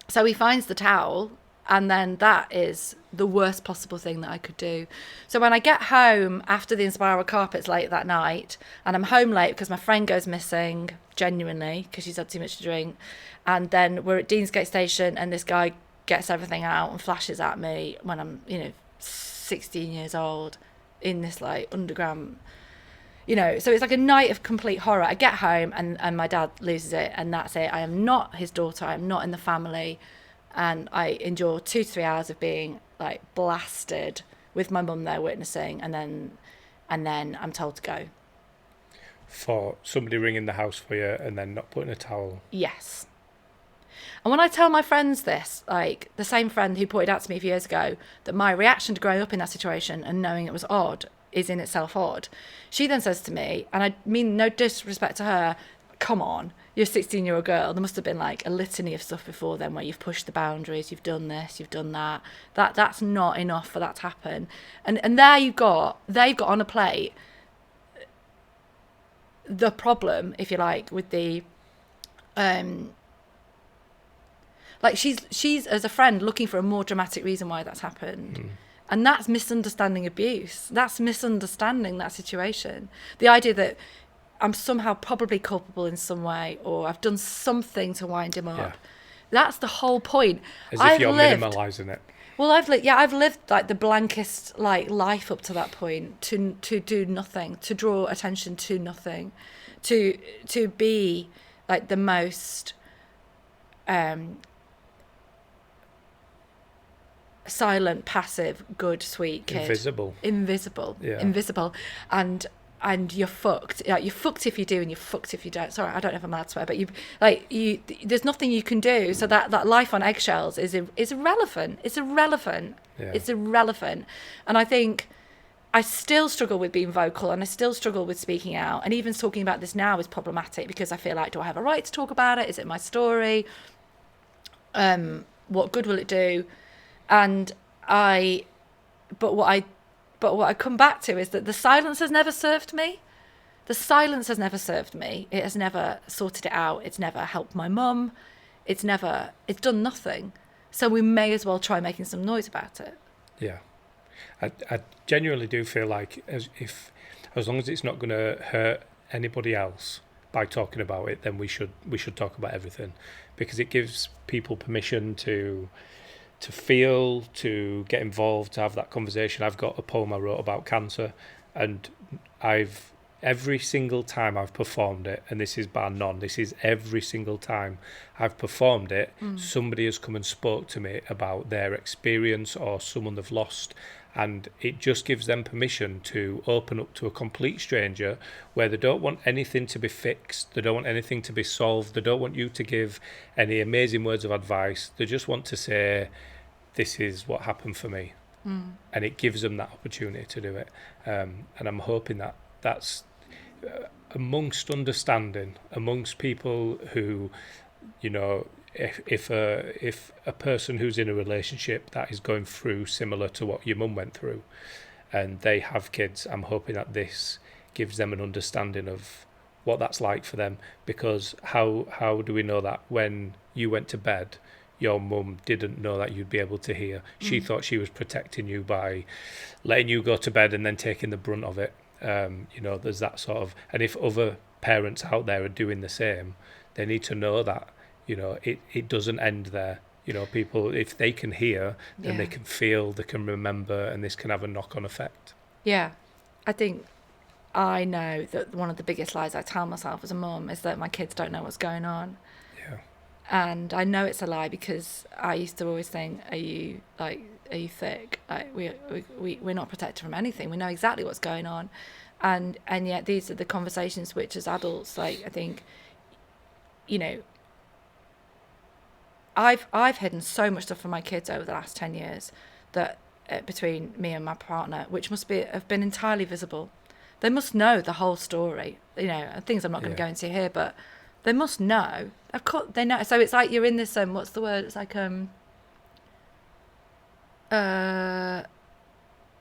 So he finds the towel, and then that is the worst possible thing that I could do. So when I get home after the Inspiral Carpets late that night, and I'm home late because my friend goes missing, genuinely, because she's had too much to drink, and then we're at Deansgate Station, and this guy gets everything out and flashes at me when I'm, 16 years old in this like underground, so it's like a night of complete horror. I get home and my dad loses it, and that's it. I am not his daughter. I am not in the family. And I endure 2 to 3 hours of being like blasted with my mum there witnessing, and then I'm told to go. For somebody ringing the house for you and then not putting a towel? Yes. And when I tell my friends this, like the same friend who pointed out to me a few years ago that my reaction to growing up in that situation and knowing it was odd is in itself odd, she then says to me, and I mean no disrespect to her, come on, you're a 16-year-old girl. There must have been like a litany of stuff before then where you've pushed the boundaries, you've done this, you've done that. That's not enough for that to happen. And there they've got on a plate the problem, if you like, with the like she's as a friend looking for a more dramatic reason why that's happened. And that's misunderstanding abuse. That's misunderstanding that situation. The idea that I'm somehow probably culpable in some way, or I've done something to wind him up. Yeah. That's the whole point. As if you're minimalising it. Well, I've lived like the blankest like life up to that point, to do nothing, to draw attention to nothing, to be like the most silent, passive, good, sweet kid. Invisible. Yeah. Invisible. And and you're fucked. Like, you're fucked if you do, and you're fucked if you don't. Sorry, I don't know if I'm allowed to swear, but there's nothing you can do. So that life on eggshells is irrelevant. It's irrelevant. Yeah. It's irrelevant. And I think I still struggle with being vocal, and I still struggle with speaking out. And even talking about this now is problematic, because I feel like, do I have a right to talk about it? Is it my story? What good will it do? And what I come back to is that the silence has never served me. The silence has never served me. It has never sorted it out. It's never helped my mum. It's done nothing. So we may as well try making some noise about it. Yeah. I genuinely do feel like as long as it's not going to hurt anybody else by talking about it, then we should talk about everything, because it gives people permission to feel, to get involved, to have that conversation. I've got a poem I wrote about cancer, and every single time I've performed it, and this is bar none, this is every single time I've performed it, somebody has come and spoke to me about their experience or someone they've lost, and it just gives them permission to open up to a complete stranger, where they don't want anything to be fixed, they don't want anything to be solved, they don't want you to give any amazing words of advice, they just want to say, this is what happened for me. And it gives them that opportunity to do it. And I'm hoping that's amongst understanding, amongst people who, you know, if a person who's in a relationship that is going through similar to what your mum went through, and they have kids, I'm hoping that this gives them an understanding of what that's like for them. Because how do we know that when you went to bed, your mum didn't know that you'd be able to hear? She thought she was protecting you by letting you go to bed and then taking the brunt of it. You know, there's that sort of, and if other parents out there are doing the same, they need to know that, you know, it doesn't end there. You know, people, if they can hear, then they can feel, they can remember, and this can have a knock-on effect. Yeah, I think I know that one of the biggest lies I tell myself as a mum is that my kids don't know what's going on. Yeah. And I know it's a lie, because I used to always think, are you thick? Like, we're not protected from anything. We know exactly what's going on. And yet these are the conversations which, as adults, like, I think, you know, I've hidden so much stuff from my kids over the last 10 years that between me and my partner, which have been entirely visible. They must know the whole story, you know, things I'm not going to go into here, but they must know. Of course, they know. So it's like you're in this, what's the word? It's like, well,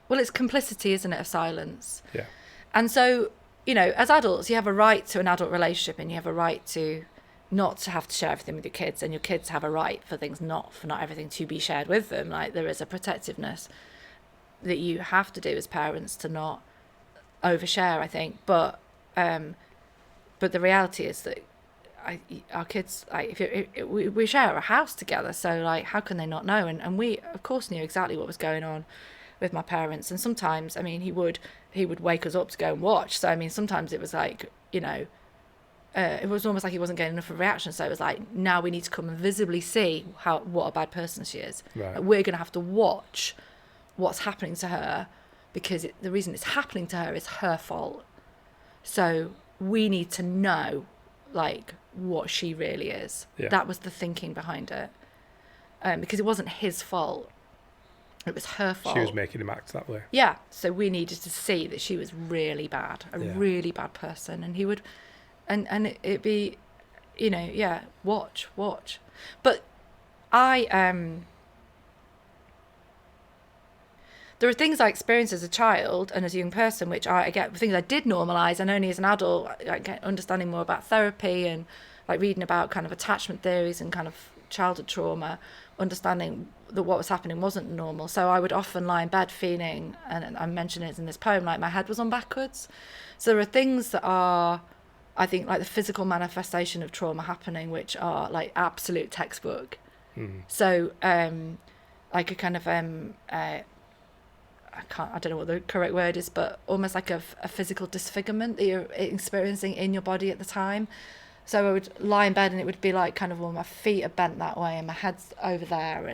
it's complicity, isn't it, of silence? Yeah. And so, you know, as adults, you have a right to an adult relationship, and you have a right to not to have to share everything with your kids, and your kids have a right for not everything to be shared with them. Like, there is a protectiveness that you have to do as parents to not overshare, I think. But the reality is that our kids, like, we share a house together, so, like, how can they not know? And we, of course, knew exactly what was going on with my parents. And sometimes, I mean, he would wake us up to go and watch. So, I mean, sometimes it was like, you know, it was almost like he wasn't getting enough of a reaction. So it was like, now we need to come and visibly see what a bad person she is. Right. Like, we're going to have to watch what's happening to her, because the reason it's happening to her is her fault. So we need to know, like, what she really is. Yeah. That was the thinking behind it, because it wasn't his fault. It was her fault. She was making him act that way. Yeah. So we needed to see that she was really bad, really bad person, and he would, and it'd be, you know, watch. But there are things I experienced as a child and as a young person, which I get things I did normalise, and only as an adult, like, understanding more about therapy and, like, reading about kind of attachment theories and kind of childhood trauma, understanding that what was happening wasn't normal. So I would often lie in bed feeling, and I mention it in this poem, like my head was on backwards. So there are things that are, I think, like the physical manifestation of trauma happening, which are like absolute textbook. So like a kind of I don't know what the correct word is, but almost like a physical disfigurement that you're experiencing in your body at the time. So I would lie in bed, and it would be like kind of, well, my feet are bent that way and my head's over there,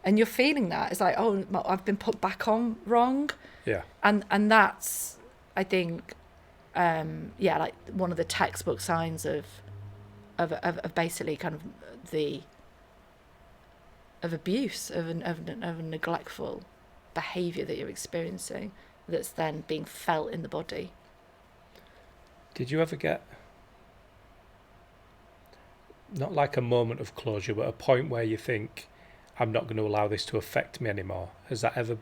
and you're feeling that. It's like, oh, I've been put back on wrong. Yeah. And that's, I think, like one of the textbook signs of basically kind of of abuse, of a neglectful behaviour that you're experiencing, that's then being felt in the body. Did you ever get, not like a moment of closure, but a point where you think, I'm not going to allow this to affect me anymore? Has that ever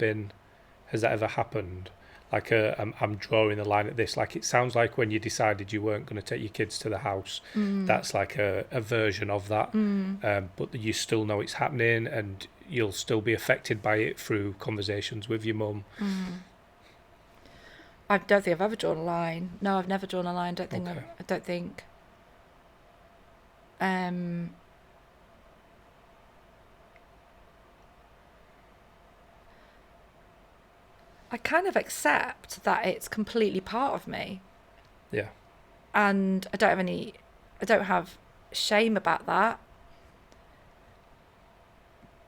happened? Like I'm drawing the line at this. Like, it sounds like when you decided you weren't going to take your kids to the house, that's like a version of that. But you still know it's happening, and you'll still be affected by it through conversations with your mum. I don't think I've ever drawn a line. No, I've never drawn a line. I don't think. I kind of accept that it's completely part of me. Yeah. And I don't have shame about that.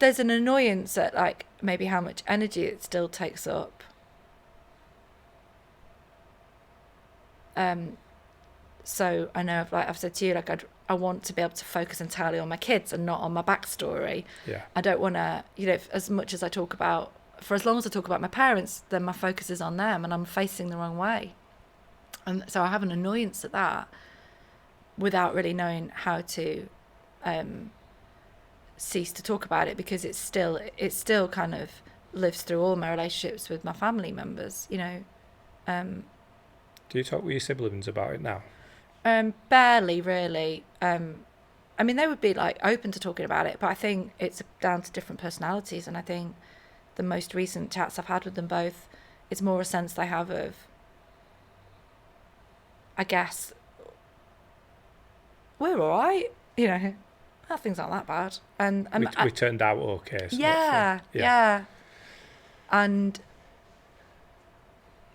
There's an annoyance at like maybe how much energy it still takes up. So I know, like I've said to you, like I want to be able to focus entirely on my kids and not on my backstory. Yeah. I don't want to, as much as I talk about, for as long as I talk about my parents, then my focus is on them, and I'm facing the wrong way. And so I have an annoyance at that, without really knowing how to cease to talk about it, because it still kind of lives through all my relationships with my family members. Do you talk with your siblings about it now? Barely, really. I mean, they would be like open to talking about it, but I think it's down to different personalities. And I think the most recent chats I've had with them both, it's more a sense they have of, I guess, we're all right, things aren't that bad. And we turned out okay. Yeah. And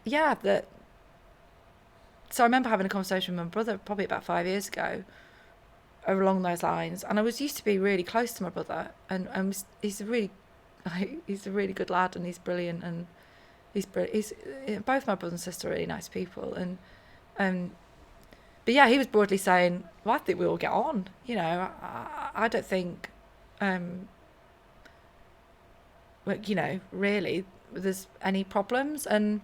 yeah, so I remember having a conversation with my brother probably about 5 years ago along those lines, and I used to be really close to my brother, and he's a really good lad, and he's brilliant, and both my brother and sister are really nice people, but yeah, he was broadly saying, well, I think we all get on, I don't think really there's any problems. And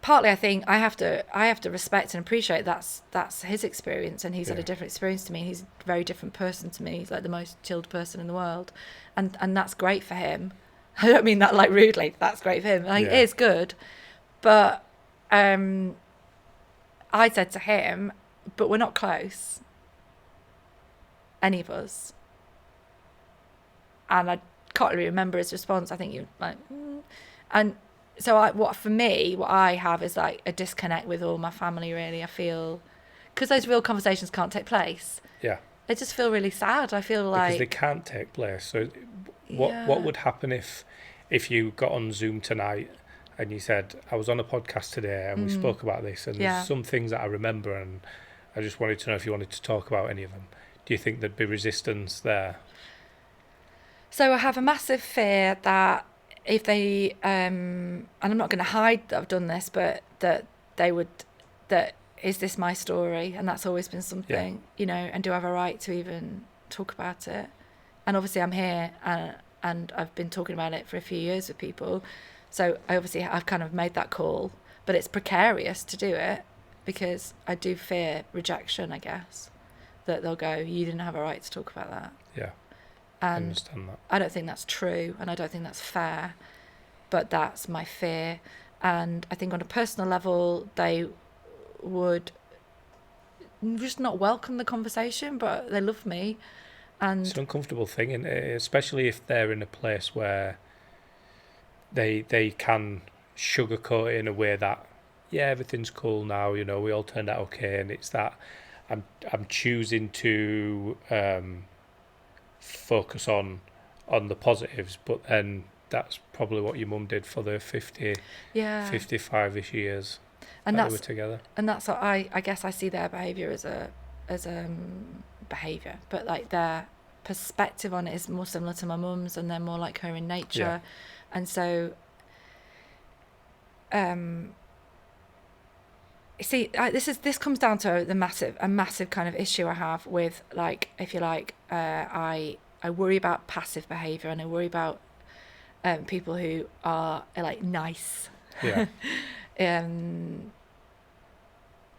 partly I think I have to respect and appreciate that's his experience, and he's had a different experience to me. He's a very different person to me. He's like the most chilled person in the world, and that's great for him. I don't mean that like rudely. That's great for him. It is good, but I said to him, but we're not close, any of us. And I can't really remember his response. I think you like, and so what I have is like a disconnect with all my family, really. I feel, because those real conversations can't take place. Yeah. I just feel really sad. I feel like, because they can't take place. So what would happen if you got on Zoom tonight and you said, I was on a podcast today and we spoke about this, and there's some things that I remember, and I just wanted to know if you wanted to talk about any of them. Do you think there'd be resistance there? So I have a massive fear that if they, and I'm not going to hide that I've done this, but that is this my story? And that's always been something, and do I have a right to even talk about it? And obviously I'm here, and I've been talking about it for a few years with people. So I've kind of made that call, but it's precarious to do it, because I do fear rejection, I guess, that they'll go, you didn't have a right to talk about that. Yeah. And I understand that. I don't think that's true, and I don't think that's fair, but that's my fear. And I think on a personal level, they would just not welcome the conversation, but they love me. And it's an uncomfortable thing, and especially if they're in a place where they can sugarcoat it in a way that, everything's cool now, we all turned out okay, and it's that I'm choosing to focus on the positives, but then that's probably what your mum did for the 55-ish years and that they were together. And that's what I guess I see their behaviour as behaviour, but like their perspective on it is more similar to my mum's, and they're more like her in nature. And so see, this comes down to a massive kind of issue I have with, like, if you like, I worry about passive behaviour, and I worry about people who are like nice. Yeah.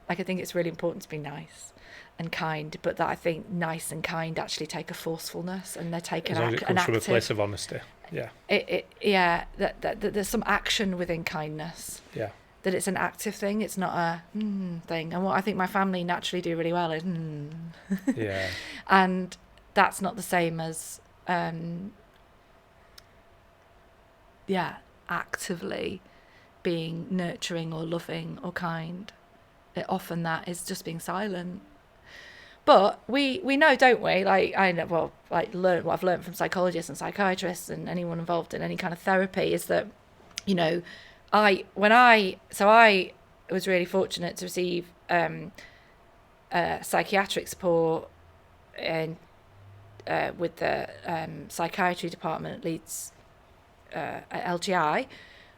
Like, I think it's really important to be nice and kind, but that I think nice and kind actually take a forcefulness, and they take As long as it comes from a place of honesty. Yeah. That there's some action within kindness. Yeah. That it's an active thing, it's not a thing. And what I think my family naturally do really well is Yeah. And that's not the same as actively being nurturing or loving or kind. Often that is just being silent. But we know, don't we? Like, I know, well, like, learn what I've learned from psychologists and psychiatrists and anyone involved in any kind of therapy is that, you know, I was really fortunate to receive psychiatric support and with the psychiatry department at Leeds at LGI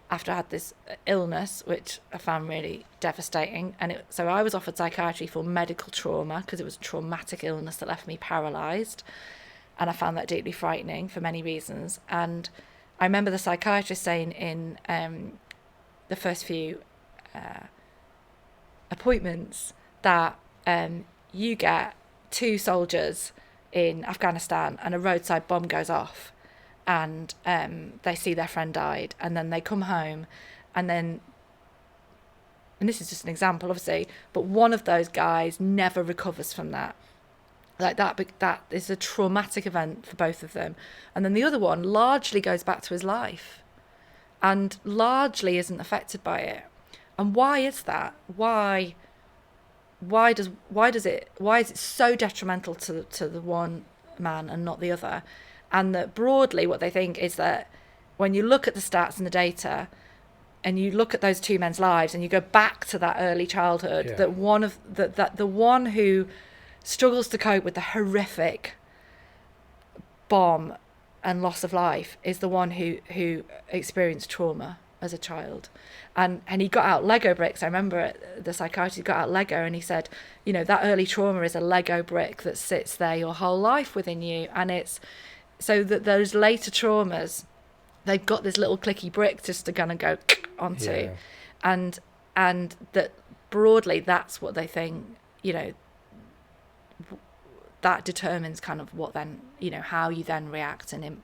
after I had this illness, which I found really devastating. And so I was offered psychiatry for medical trauma because it was a traumatic illness that left me paralysed. And I found that deeply frightening for many reasons. And I remember the psychiatrist saying in the first few appointments that you get 2 soldiers in Afghanistan and a roadside bomb goes off, and they see their friend died, and then they come home, and this is just an example, obviously, but one of those guys never recovers from that. Like, that is a traumatic event for both of them. And then the other one largely goes back to his life and largely isn't affected by it. And why is that? Why is it so detrimental to the one man and not the other? And that broadly what they think is that when you look at the stats and the data and you look at those 2 men's lives and you go back to that early childhood, that the one who struggles to cope with the horrific bomb and loss of life is the one who experienced trauma as a child. And he got out Lego bricks. I remember the psychiatrist got out Lego, and he said, you know, that early trauma is a Lego brick that sits there your whole life within you. And it's so that those later traumas, they've got this little clicky brick just to kind of go onto. Yeah. And that broadly, that's what they think, you know, that determines kind of what then, you know, how you then react and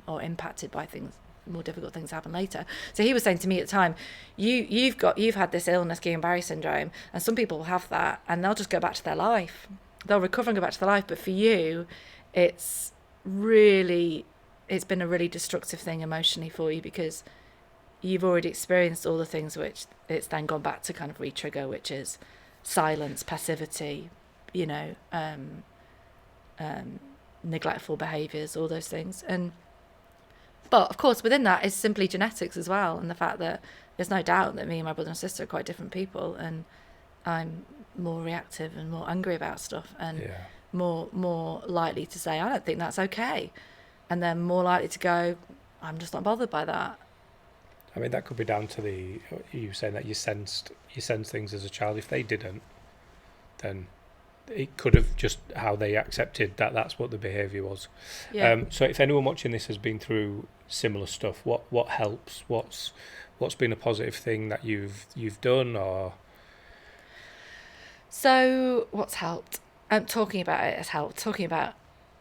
or impacted by things, more difficult things happen later. So he was saying to me at the time, you've had this illness, Guillain-Barré syndrome, and some people have that and they'll just go back to their life. They'll recover and go back to their life. But for you, it's been a really destructive thing emotionally for you because you've already experienced all the things which it's then gone back to kind of re-trigger, which is silence, passivity, you know, neglectful behaviours, all those things. But of course within that is simply genetics as well, and the fact that there's no doubt that me and my brother and sister are quite different people, and I'm more reactive and more angry about stuff, and more likely to say I don't think that's okay, and then more likely to go I'm just not bothered by that. I mean, that could be down to you saying that you sensed things as a child. If they didn't, then it could have just how they accepted that that's what the behaviour was. Yeah. So if anyone watching this has been through similar stuff, what helps? What's been a positive thing that you've done? Or so what's helped? Talking about it has helped. Talking about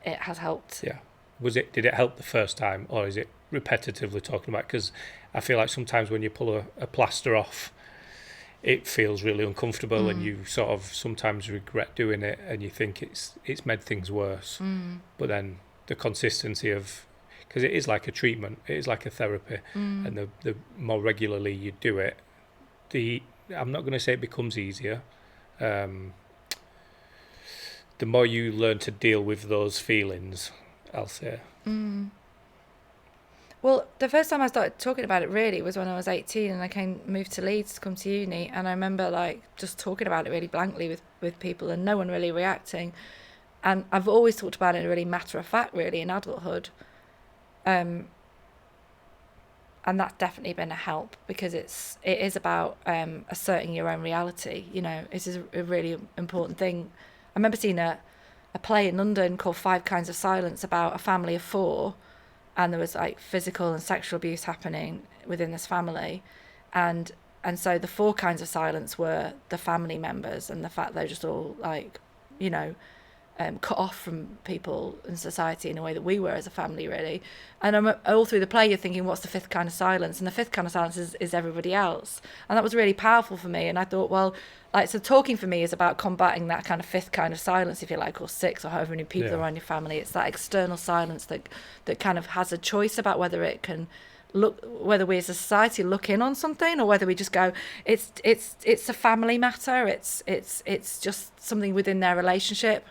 it has helped. Yeah. Did it help the first time, or is it repetitively talking about? Because I feel like sometimes when you pull a plaster off, it feels really uncomfortable, and you sort of sometimes regret doing it, and you think it's made things worse. But then the consistency of, because it is like a treatment, it is like a therapy, and the more regularly you do it, I'm not going to say it becomes easier. The more you learn to deal with those feelings, I'll say. Well, the first time I started talking about it really was when I was 18 and I moved to Leeds to come to uni, and I remember like just talking about it really blankly with people and no one really reacting. And I've always talked about it in a really matter of fact, really, in adulthood. And and that's definitely been a help, because it is about asserting your own reality. You know, it is a really important thing. I remember seeing a play in London called 5 Kinds of Silence, about a family of 4, and there was like physical and sexual abuse happening within this family, and so the 4 kinds of silence were the family members, and the fact they're just all like, you know, cut off from people in society in a way that we were as a family, really. And all through the play you're thinking, what's the 5th kind of silence? And the 5th kind of silence is everybody else. And that was really powerful for me. And I thought, well, like, so talking for me is about combating that kind of 5th kind of silence, if you like, or 6, or however many people are in your family. It's that external silence that kind of has a choice about whether it can look, whether we as a society look in on something, or whether we just go, it's a family matter, it's just something within their relationship.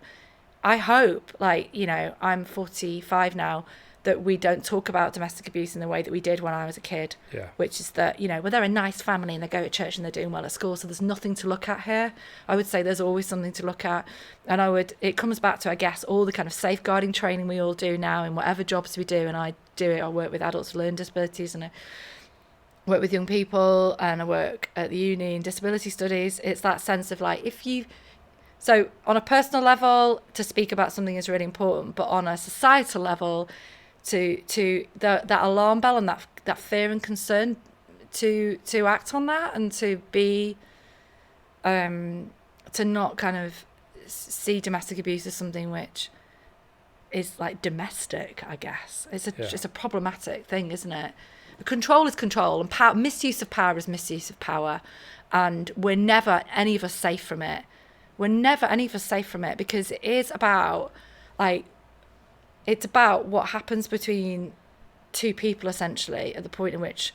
I hope, like, you know, I'm 45 now, that we don't talk about domestic abuse in the way that we did when I was a kid, which is that, you know, well, they're a nice family and they go to church and they're doing well at school, so there's nothing to look at here. I would say there's always something to look at. And it comes back to, I guess, all the kind of safeguarding training we all do now in whatever jobs we do. And I do it, I work with adults with learning disabilities, and I work with young people, and I work at the uni in disability studies. It's that sense of like, so on a personal level, to speak about something is really important, but on a societal level, to that alarm bell and that fear and concern, to act on that, and to be to not kind of see domestic abuse as something which is like domestic, I guess. It's a problematic thing, isn't it? Control is control, and misuse of power is misuse of power, and we're never any of us safe from it. We're never any of us safe from it, because it is about, like, it's about what happens between 2 people, essentially, at the point in which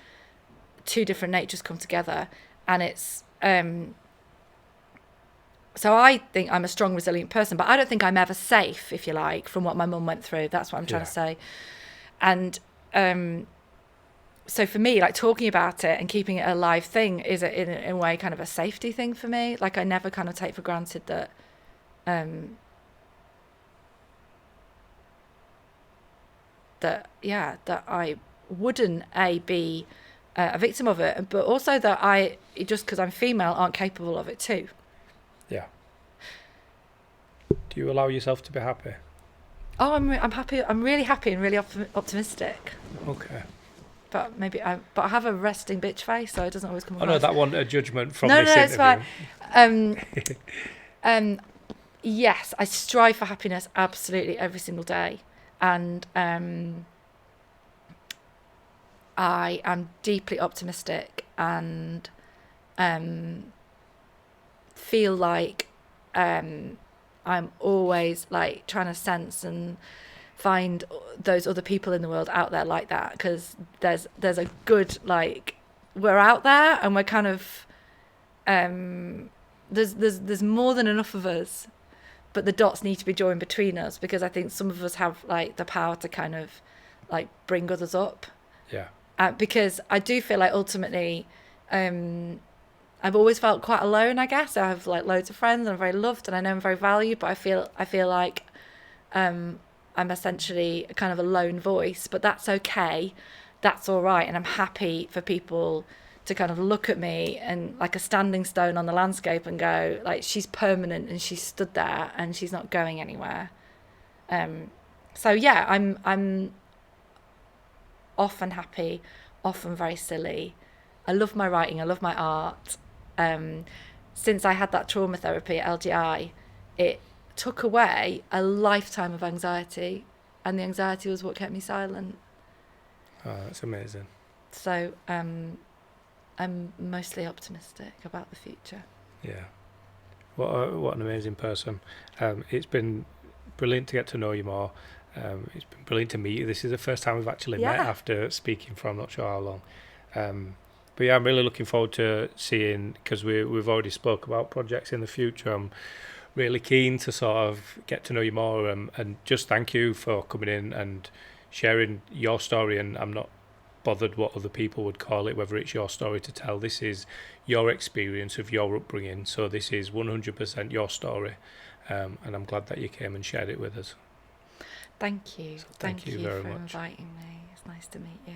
2 different natures come together. And it's so I think I'm a strong, resilient person, but I don't think I'm ever safe, if you like, from what my mum went through. That's what I'm trying to say. And so for me, like, talking about it and keeping it a live thing is in a way kind of a safety thing for me. Like, I never kind of take for granted that that I wouldn't be a victim of it, but also that I, just because I'm female, aren't capable of it too. Yeah. Do you allow yourself to be happy? Oh, I'm happy. I'm really happy and really optimistic. Okay. But I have a resting bitch face, so it doesn't always come across. Oh no, that wasn't a judgment from this interview. No, it's fine. Yes, I strive for happiness absolutely every single day, and I am deeply optimistic, and feel like I'm always like trying to sense and find those other people in the world out there like that, because there's a good, like, we're out there, and we're kind of there's more than enough of us, but the dots need to be joined between us, because I think some of us have like the power to kind of like bring others up. Because I do feel like ultimately I've always felt quite alone, I guess. I have like loads of friends, and I'm very loved, and I know I'm very valued, but I feel like I'm essentially kind of a lone voice, but that's okay. That's all right. And I'm happy for people to kind of look at me and like a standing stone on the landscape and go, like, she's permanent and she's stood there and she's not going anywhere. So yeah, I'm often happy, often very silly. I love my writing. I love my art. Since I had that trauma therapy at LGI, it took away a lifetime of anxiety, and the anxiety was what kept me silent. Oh, that's amazing. So I'm mostly optimistic about the future. Yeah. What an amazing person. It's been brilliant to get to know you more. It's been brilliant to meet you. This is the first time we've actually met after speaking for I'm not sure how long. But yeah, I'm really looking forward to seeing, because we've already spoke about projects in the future. I'm really keen to sort of get to know you more, and just thank you for coming in and sharing your story. And I'm not bothered what other people would call it, whether it's your story to tell. This is your experience of your upbringing, so this is 100% your story, and I'm glad that you came and shared it with us. Thank you. So thank you very for much. Inviting me. It's nice to meet you.